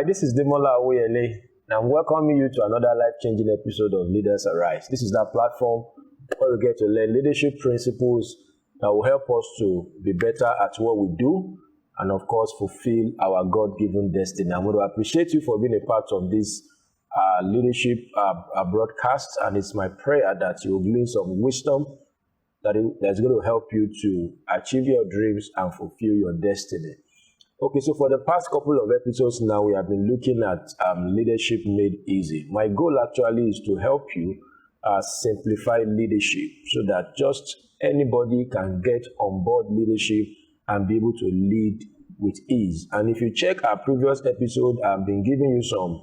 This is Demola Awoyele, and I'm welcoming you to another life-changing episode of Leaders Arise. This is that platform where we get to learn leadership principles that will help us to be better at what we do and, of course, fulfill our God-given destiny. I'm going to appreciate you for being a part of this leadership broadcast, and it's my prayer that you will glean some wisdom that's going to help you to achieve your dreams and fulfill your destiny. Okay, so for the past couple of episodes now, we have been looking at leadership made easy. My goal actually is to help you simplify leadership so that just anybody can get on board leadership and be able to lead with ease. And if you check our previous episode, I've been giving you some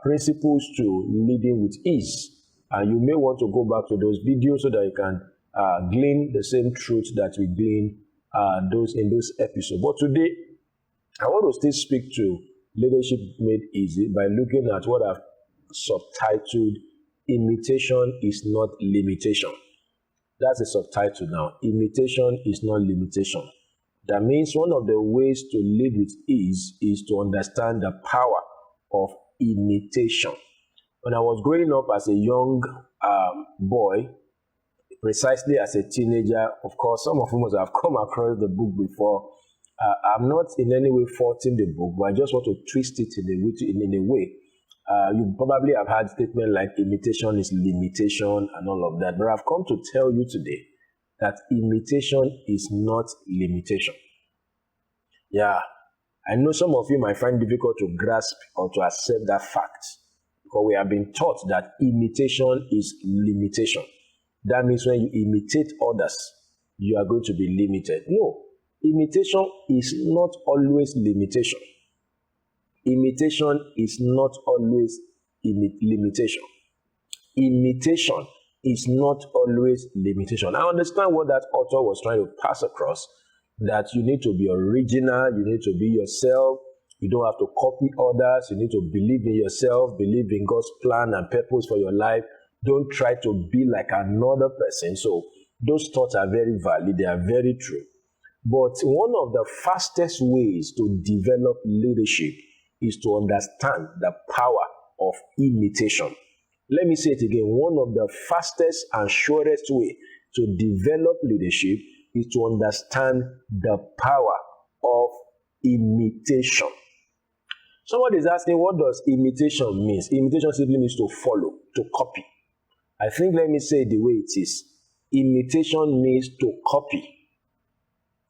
principles to leading with ease. And you may want to go back to those videos so that you can glean the same truth that we glean in those episodes. But today, I want to still speak to leadership made easy by looking at what I've subtitled Imitation is not limitation. That's the subtitle now. Imitation is not limitation. That means one of the ways to lead with ease is to understand the power of imitation. When I was growing up as a young boy, precisely as a teenager, of course, some of you must have come across the book before. I'm not in any way faulting the book, but I just want to twist it in a way. You probably have heard statements like imitation is limitation and all of that, but I've come to tell you today that imitation is not limitation. Yeah, I know some of you might find it difficult to grasp or to accept that fact, because we have been taught that imitation is limitation. That means when you imitate others, you are going to be limited. No, imitation is not always limitation. Imitation is not always limitation. Imitation is not always limitation. I understand what that author was trying to pass across, that you need to be original, you need to be yourself, you don't have to copy others, you need to believe in yourself, believe in God's plan and purpose for your life. Don't try to be like another person. So those thoughts are very valid. They are very true. But one of the fastest ways to develop leadership is to understand the power of imitation. Let me say it again. One of the fastest and surest way to develop leadership is to understand the power of imitation. Somebody is asking, what does imitation mean? Imitation simply means to follow, to copy. I think, let me say it the way it is. Imitation means to copy.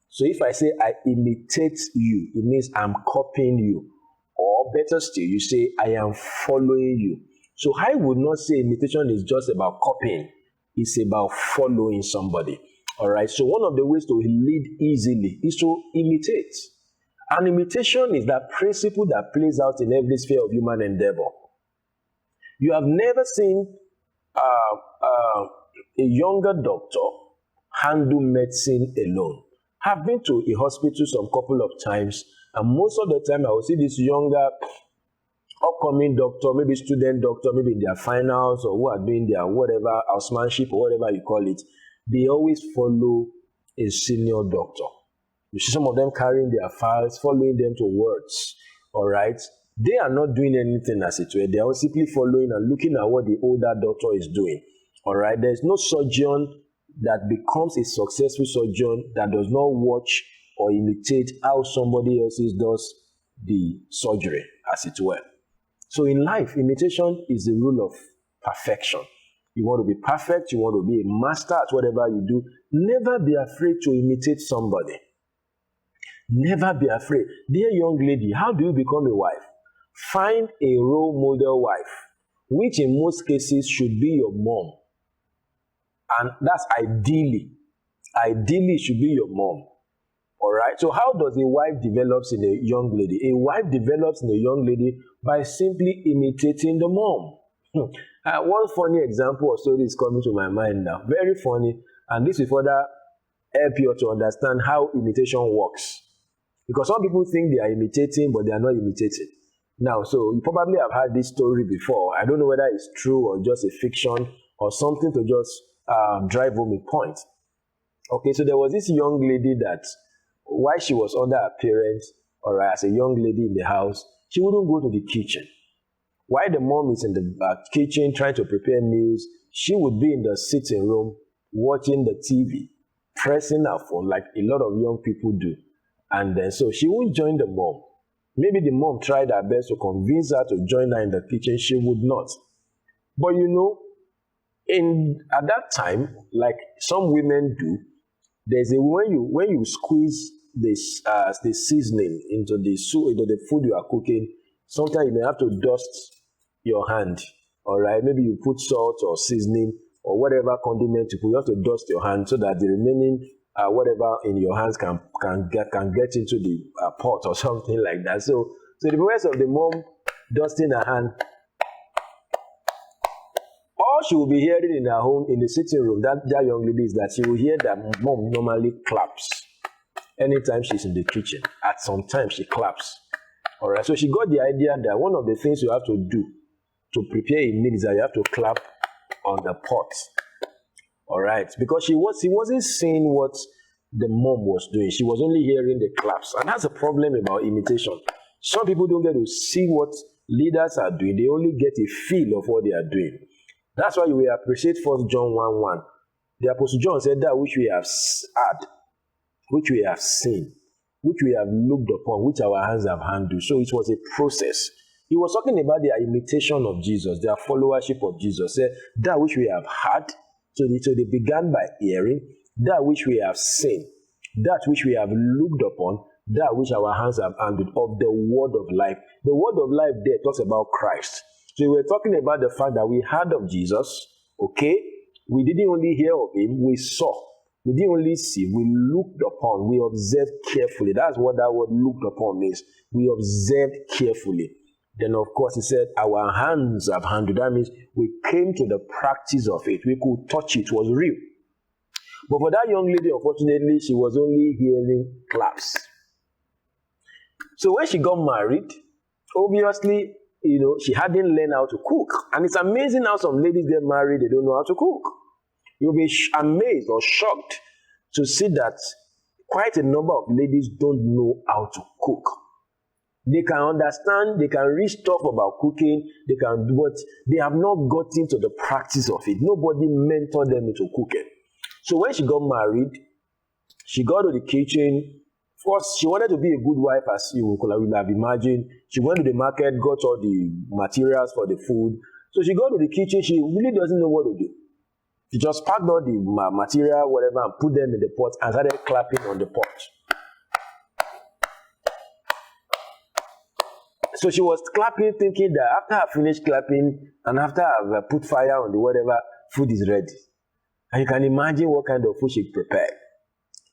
So if I say I imitate you, it means I'm copying you. Or better still, you say I am following you. So I would not say imitation is just about copying. It's about following somebody. All right. So one of the ways to lead easily is to imitate. And imitation is that principle that plays out in every sphere of human endeavor. You have never seen a younger doctor handle medicine alone. I've been to a hospital some couple of times, and most of the time I will see this younger upcoming doctor, maybe student doctor, maybe in their finals or who are doing their whatever, housemanship or whatever you call it. They always follow a senior doctor. You see some of them carrying their files, following them to words. All right. They are not doing anything as it were. They are simply following and looking at what the older doctor is doing. All right. There's no surgeon that becomes a successful surgeon that does not watch or imitate how somebody else does the surgery, as it were. So in life, imitation is the rule of perfection. You want to be perfect. You want to be a master at whatever you do. Never be afraid to imitate somebody. Never be afraid. Dear young lady, how do you become a wife? Find a role model wife, which in most cases should be your mom. And that's ideally. Ideally, it should be your mom. All right. So how does a wife develops in a young lady? A wife develops in a young lady by simply imitating the mom. One funny example or story is coming to my mind now. Very funny. And this will further help you to understand how imitation works. Because some people think they are imitating, but they are not imitating. Now, so you probably have heard this story before. I don't know whether it's true or just a fiction or something to just drive home a point. Okay, so there was this young lady that while she was under her parents, or as a young lady in the house, she wouldn't go to the kitchen. While the mom is in the kitchen trying to prepare meals, she would be in the sitting room watching the TV, pressing her phone like a lot of young people do. And then so she won't join the mom. Maybe the mom tried her best to convince her to join her in the kitchen. She would not. But you know, at that time, like some women do, there's a when you squeeze this the seasoning into the food you are cooking, sometimes you may have to dust your hand. All right, maybe you put salt or seasoning or whatever condiment you put. You have to dust your hand so that the remaining whatever in your hands can get into the pot or something like that. So the voice of the mom dusting her hand, all she will be hearing in her home, in the sitting room, that young lady, is that she will hear that mom normally claps anytime she's in the kitchen. At some time, she claps. All right, so she got the idea that one of the things you have to do to prepare a meal is that you have to clap on the pot. All right, because she wasn't seeing what the mom was doing. She was only hearing the claps. And that's a problem about imitation. Some people don't get to see what leaders are doing. They only get a feel of what they are doing. That's why you will appreciate 1 John 1:1. The Apostle John said that which we have had, which we have seen, which we have looked upon, which our hands have handled. So it was a process. He was talking about their imitation of Jesus, their followership of Jesus. Said that which we have had, so they began by hearing, that which we have seen, that which we have looked upon, that which our hands have handled, of the word of life. The word of life there talks about Christ. So we're talking about the fact that we heard of Jesus, okay? We didn't only hear of him, we saw. We didn't only see, we looked upon, we observed carefully. That's what that word looked upon means. We observed carefully. Then, of course, he said, our hands have handled. That means we came to the practice of it. We could touch it. It was real. But for that young lady, unfortunately, she was only hearing claps. So when she got married, obviously, she hadn't learned how to cook. And it's amazing how some ladies get married, they don't know how to cook. You'll be amazed or shocked to see that quite a number of ladies don't know how to cook. They can understand, they can read stuff about cooking, but they have not gotten to the practice of it. Nobody mentored them into cooking. So when she got married, she got to the kitchen. First, she wanted to be a good wife, as you would have imagined. She went to the market, got all the materials for the food. So she got to the kitchen, she really doesn't know what to do. She just packed all the material, whatever, and put them in the pot and started clapping on the pot. So she was clapping, thinking that after I finish clapping and after I've put fire on the whatever, food is ready. And you can imagine what kind of food she prepared.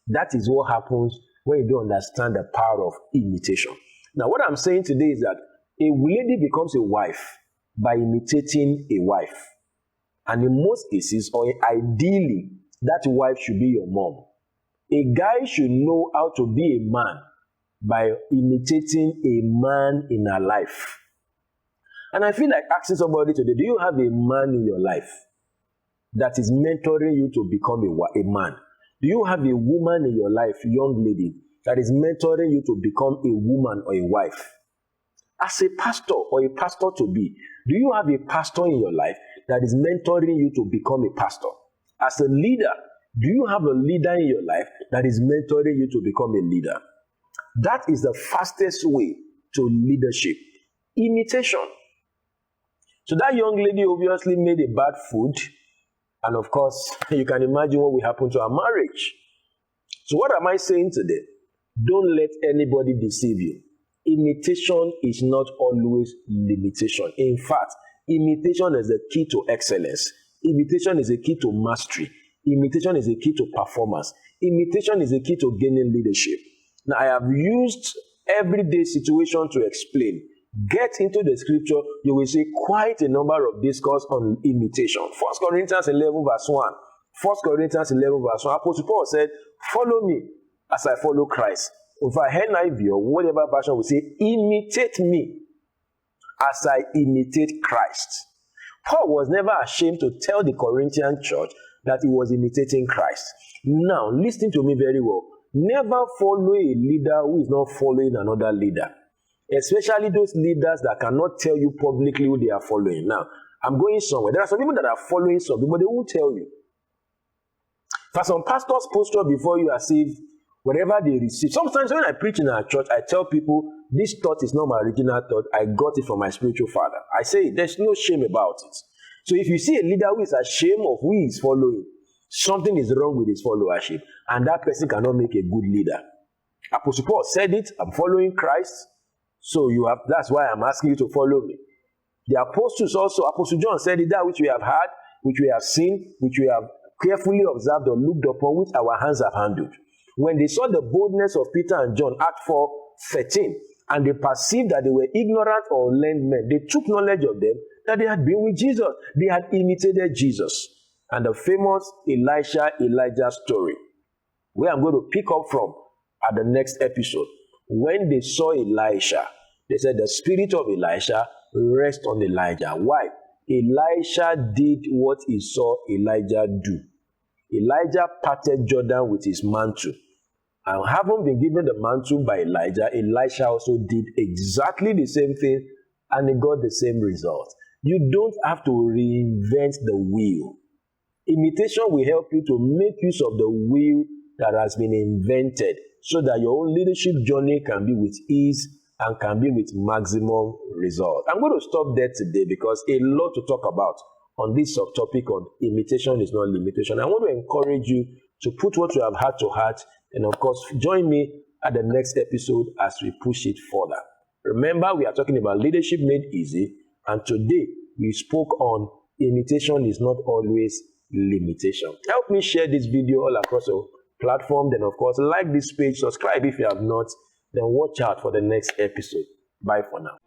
That is what happens when you don't understand the power of imitation. Now, what I'm saying today is that a lady becomes a wife by imitating a wife. And in most cases, or ideally, that wife should be your mom. A guy should know how to be a man by imitating a man in her life. And I feel like asking somebody today, do you have a man in your life that is mentoring you to become a man? Do you have a woman in your life, young lady, that is mentoring you to become a woman or a wife? As a pastor or a pastor-to-be, do you have a pastor in your life that is mentoring you to become a pastor? As a leader, do you have a leader in your life that is mentoring you to become a leader? That is the fastest way to leadership. Imitation. So that young lady obviously made a bad food. And of course, you can imagine what will happen to her marriage. So what am I saying today? Don't let anybody deceive you. Imitation is not always limitation. In fact, imitation is the key to excellence. Imitation is a key to mastery. Imitation is a key to performance. Imitation is a key to gaining leadership. Now, I have used everyday situation to explain. Get into the scripture, you will see quite a number of discourse on imitation. 1 Corinthians 11 verse 1. 1 Corinthians 11 verse 1. Apostle Paul said, follow me as I follow Christ. If I NIV or whatever version will say, imitate me as I imitate Christ. Paul was never ashamed to tell the Corinthian church that he was imitating Christ. Now, listen to me very well. Never follow a leader who is not following another leader, especially those leaders that cannot tell you publicly who they are following. Now, I'm going somewhere. There are some people that are following some people, they won't tell you. For some pastors posture before you as if whatever they receive. Sometimes when I preach in our church, I tell people, this thought is not my original thought. I got it from my spiritual father. I say, there's no shame about it. So if you see a leader who is ashamed of who he is following, something is wrong with his followership, and that person cannot make a good leader. Apostle Paul said it, I'm following Christ, so that's why I'm asking you to follow me. The apostles also, Apostle John said it, that which we have heard, which we have seen, which we have carefully observed or looked upon, which our hands have handled. When they saw the boldness of Peter and John, Acts 4:13, and they perceived that they were ignorant or unlearned men, they took knowledge of them that they had been with Jesus. They had imitated Jesus. And the famous Elijah story, where I'm going to pick up from at the next episode. When they saw Elisha, they said the spirit of Elisha rest on Elijah. Why? Elisha did what he saw Elijah do. Elijah parted Jordan with his mantle. And having been given the mantle by Elijah, Elisha also did exactly the same thing, and he got the same result. You don't have to reinvent the wheel. Imitation will help you to make use of the wheel that has been invented, so that your own leadership journey can be with ease and can be with maximum result. I'm going to stop there today because a lot to talk about on this subtopic on imitation is not limitation. I want to encourage you to put what you have heard to heart, and of course, join me at the next episode as we push it further. Remember, we are talking about leadership made easy, and today we spoke on imitation is not always limitation. Help me share this video all across your platform. Then, of course, like this page, subscribe if you have not, then watch out for the next episode. Bye for now.